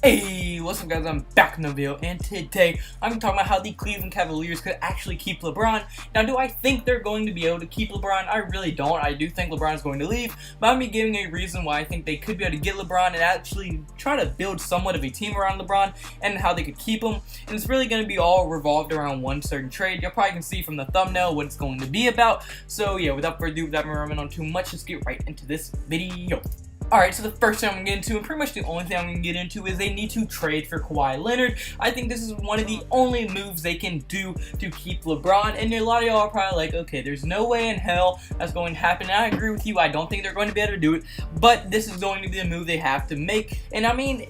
Hey, what's up guys, I'm back in the video, and today I'm talking about how the Cleveland Cavaliers could actually keep LeBron. Now, do I think they're going to be able to keep LeBron? I really don't. I do think LeBron's going to leave, but I'm going to be giving a reason why I think they could be able to get LeBron and actually try to build somewhat of a team around LeBron and how they could keep him. And it's really going to be all revolved around one certain trade. You probably can see from the thumbnail what it's going to be about. So yeah, without further ado, without me rambling on too much, let's get right into this video. Alright, so the first thing I'm going to get into, and pretty much the only thing I'm going to get into, is they need to trade for Kawhi Leonard. I think this is one of the only moves they can do to keep LeBron, and a lot of y'all are probably like, okay, there's no way in hell that's going to happen, and I agree with you. I don't think they're going to be able to do it, but this is going to be a move they have to make, and I mean,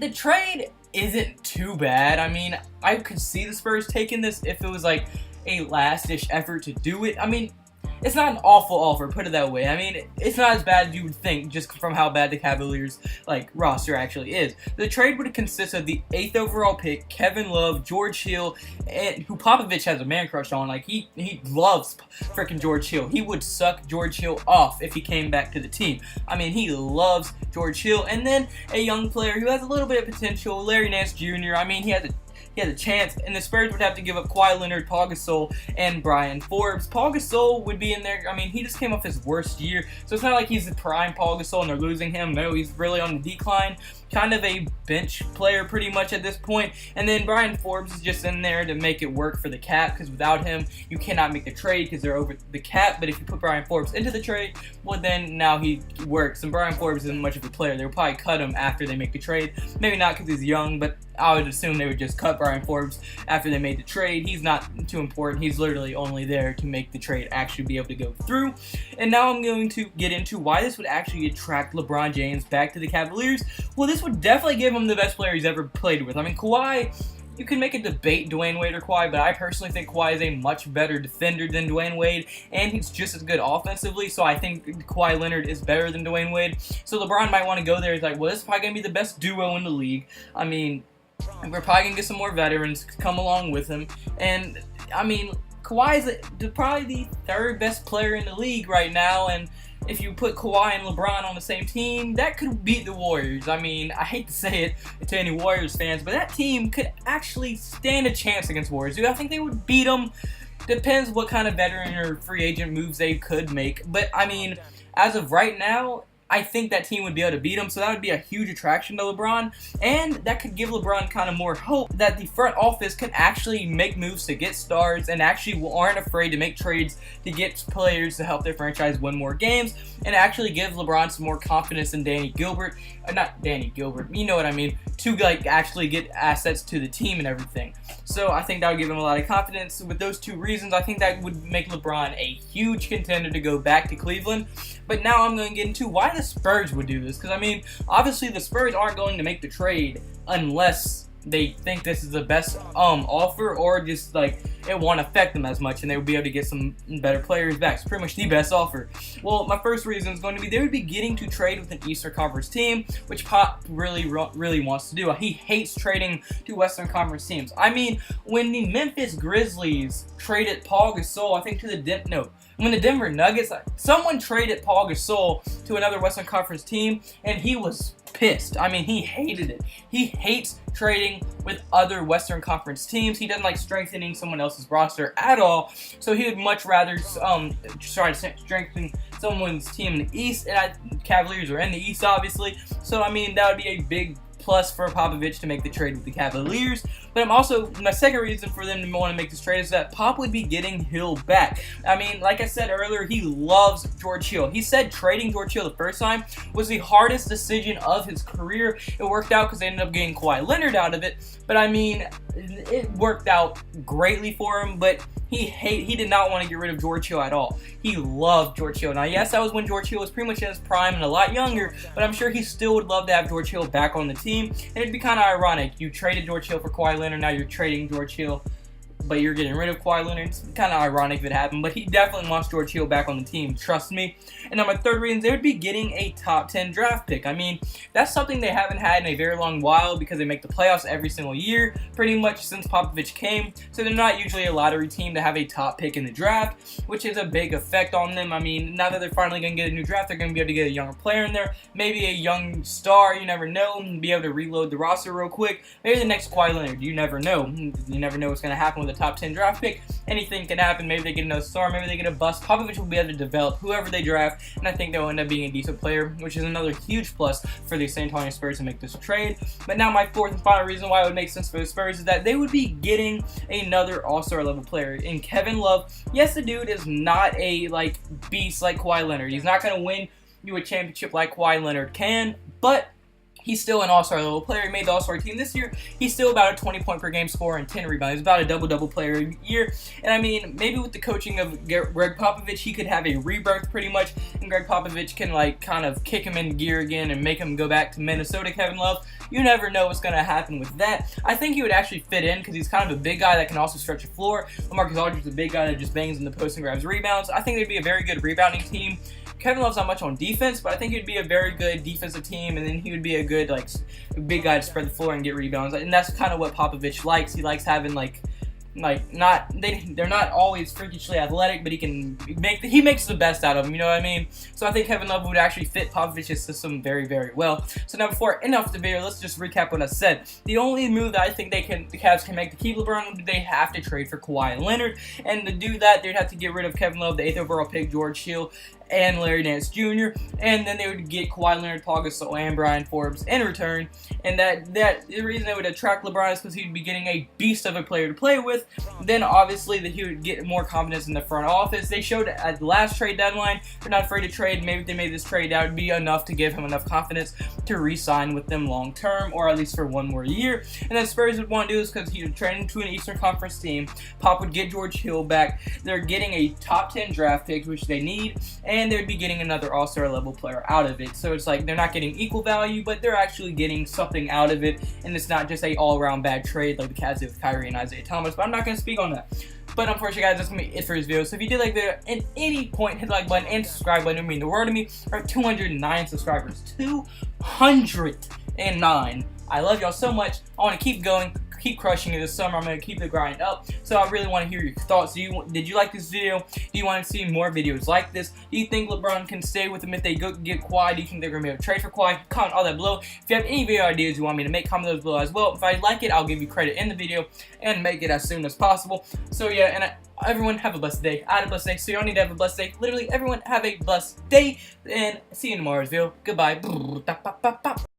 the trade isn't too bad. I mean, I could see the Spurs taking this if it was like a last-ditch effort to do it. I mean, it's not an awful offer, put it that way. I mean, it's not as bad as you would think just from how bad the Cavaliers roster actually is. The trade would consist of the 8th overall pick, Kevin Love, George Hill, and who Popovich has a man crush on. Like, he loves freaking George Hill. He would suck George Hill off if he came back to the team. I mean, he loves George Hill. And then a young player who has a little bit of potential, Larry Nance Jr. I mean, he has a chance, and the Spurs would have to give up Kawhi Leonard, Paul Gasol, and Brian Forbes. Paul Gasol would be in there. I mean, he just came off his worst year, so it's not like he's the prime Paul Gasol and they're losing him. No, he's really on the decline. Kind of a bench player pretty much at this point. And then Brian Forbes is just in there to make it work for the cap, because without him, you cannot make the trade because they're over the cap. But if you put Brian Forbes into the trade, well, then now he works. And Brian Forbes isn't much of a player. They'll probably cut him after they make the trade. Maybe not because he's young, but I would assume they would just cut Brian Forbes after they made the trade. He's not too important. He's literally only there to make the trade actually be able to go through. And now I'm going to get into why this would actually attract LeBron James back to the Cavaliers. Well, this would definitely give him the best player he's ever played with. I mean, Kawhi, you can make a debate Dwayne Wade or Kawhi, but I personally think Kawhi is a much better defender than Dwayne Wade, and he's just as good offensively, so I think Kawhi Leonard is better than Dwayne Wade. So LeBron might want to go there. He's like, well, this is probably going to be the best duo in the league. I mean, we're probably going to get some more veterans to come along with him, and I mean, Kawhi is probably the third best player in the league right now, and if you put Kawhi and LeBron on the same team, that could beat the Warriors. I mean, I hate to say it to any Warriors fans, but that team could actually stand a chance against Warriors. Do I think they would beat them? Depends what kind of veteran or free agent moves they could make. But, I mean, as of right now, I think that team would be able to beat them, so that would be a huge attraction to LeBron, and that could give LeBron kind of more hope that the front office can actually make moves to get stars and actually aren't afraid to make trades to get players to help their franchise win more games, and actually give LeBron some more confidence in Danny Gilbert, not Danny Gilbert, you know what I mean, to actually get assets to the team and everything. So I think that would give him a lot of confidence. With those two reasons, I think that would make LeBron a huge contender to go back to Cleveland. But now I'm going to get into why the Spurs would do this, because I mean, obviously the Spurs aren't going to make the trade unless they think this is the best offer, or just like it won't affect them as much and they would be able to get some better players back. It's pretty much the best offer. Well, my first reason is going to be they would be getting to trade with an Eastern Conference team, which Pop really wants to do. He hates trading to Western Conference teams. I mean, when the Memphis Grizzlies traded Paul Gasol, I think when the Denver Nuggets, someone traded Paul Gasol to another Western Conference team, and he was pissed. I mean, he hated it. He hates trading with other Western Conference teams. He doesn't like strengthening someone else's roster at all, so he would much rather try to strengthen someone's team in the East, and Cavaliers are in the East, obviously, so I mean, that would be a big plus for Popovich to make the trade with the Cavaliers. But my second reason for them to want to make this trade is that Pop would be getting Hill back. I mean, like I said earlier, he loves George Hill. He said trading George Hill the first time was the hardest decision of his career. It worked out because they ended up getting Kawhi Leonard out of it. But I mean, it worked out greatly for him, but he did not want to get rid of George Hill at all. He loved George Hill. Now, yes, that was when George Hill was pretty much in his prime and a lot younger, but I'm sure he still would love to have George Hill back on the team. And it'd be kind of ironic. You traded George Hill for Kawhi Leonard, now you're trading George Hill but you're getting rid of Kawhi Leonard. It's kind of ironic if it happened, but he definitely wants George Hill back on the team, trust me. And now my third reason, they would be getting a top 10 draft pick. I mean, that's something they haven't had in a very long while because they make the playoffs every single year, pretty much since Popovich came. So they're not usually a lottery team to have a top pick in the draft, which is a big effect on them. I mean, now that they're finally going to get a new draft, they're going to be able to get a younger player in there, maybe a young star, you never know, and be able to reload the roster real quick. Maybe the next Kawhi Leonard, you never know. You never know what's going to happen with a top 10 draft pick. Anything can happen. Maybe they get another star, maybe they get a bust. Popovich will be able to develop whoever they draft, and I think they'll end up being a decent player, which is another huge plus for the San Antonio Spurs to make this trade. But now my fourth and final reason why it would make sense for the Spurs is that they would be getting another all-star level player in Kevin Love. Yes, the dude is not a beast like Kawhi Leonard. He's not going to win you a championship like Kawhi Leonard can, but he's still an all-star level player. He made the all-star team this year. He's still about a 20 point per game scorer and 10 rebounds. He's about a double-double player a year. And I mean, maybe with the coaching of Greg Popovich, he could have a rebirth pretty much. And Greg Popovich can kind of kick him in gear again and make him go back to Minnesota, Kevin Love. You never know what's going to happen with that. I think he would actually fit in because he's kind of a big guy that can also stretch the floor. LaMarcus Aldridge is a big guy that just bangs in the post and grabs rebounds. I think they'd be a very good rebounding team. Kevin Love's not much on defense, but I think he'd be a very good defensive team, and then he would be a good, big guy to spread the floor and get rebounds. And that's kind of what Popovich likes. He likes having, they're not always freakishly athletic, but he makes the best out of them, you know what I mean? So I think Kevin Love would actually fit Popovich's system very, very well. So now before I end off the video, let's just recap what I said. The only move that I think the Cavs can make to keep LeBron would be they have to trade for Kawhi Leonard, and to do that, they'd have to get rid of Kevin Love, the 8th overall pick, George Hill, and Larry Nance Jr., and then they would get Kawhi Leonard, Paul Gasol, and Brian Forbes in return. And the reason they would attract LeBron is because he'd be getting a beast of a player to play with. Then obviously that he would get more confidence in the front office. They showed at the last trade deadline they're not afraid to trade. Maybe if they made this trade, that would be enough to give him enough confidence to re-sign with them long term, or at least for one more year. And then Spurs would want to do this because he would trade into an Eastern Conference team. Pop would get George Hill back. They're getting a top 10 draft pick, which they need, and they'd be getting another all-star level player out of it. So it's like they're not getting equal value, but they're actually getting something out of it, and it's not just a all-around bad trade like the Cavs did with Kyrie and Isaiah Thomas. But I'm not going to speak on that. But unfortunately, guys, that's going to be it for this video. So if you did like the video, at any point, hit the like button and subscribe button. It would mean the world to me. We're at 209 subscribers. 209. I love y'all so much. I want to keep going, keep crushing it this summer. I'm going to keep the grind up. So I really want to hear your thoughts. Did you like this video? Do you want to see more videos like this? Do you think LeBron can stay with them if they go get Kawhi? Do you think they're going to be able to trade for Kawhi? Comment all that below. If you have any video ideas you want me to make, comment those below as well. If I like it, I'll give you credit in the video and make it as soon as possible. So yeah, and everyone have a blessed day. I had a blessed day, so you all need to have a blessed day. Literally, everyone have a blessed day, and see you in tomorrow's video. Goodbye.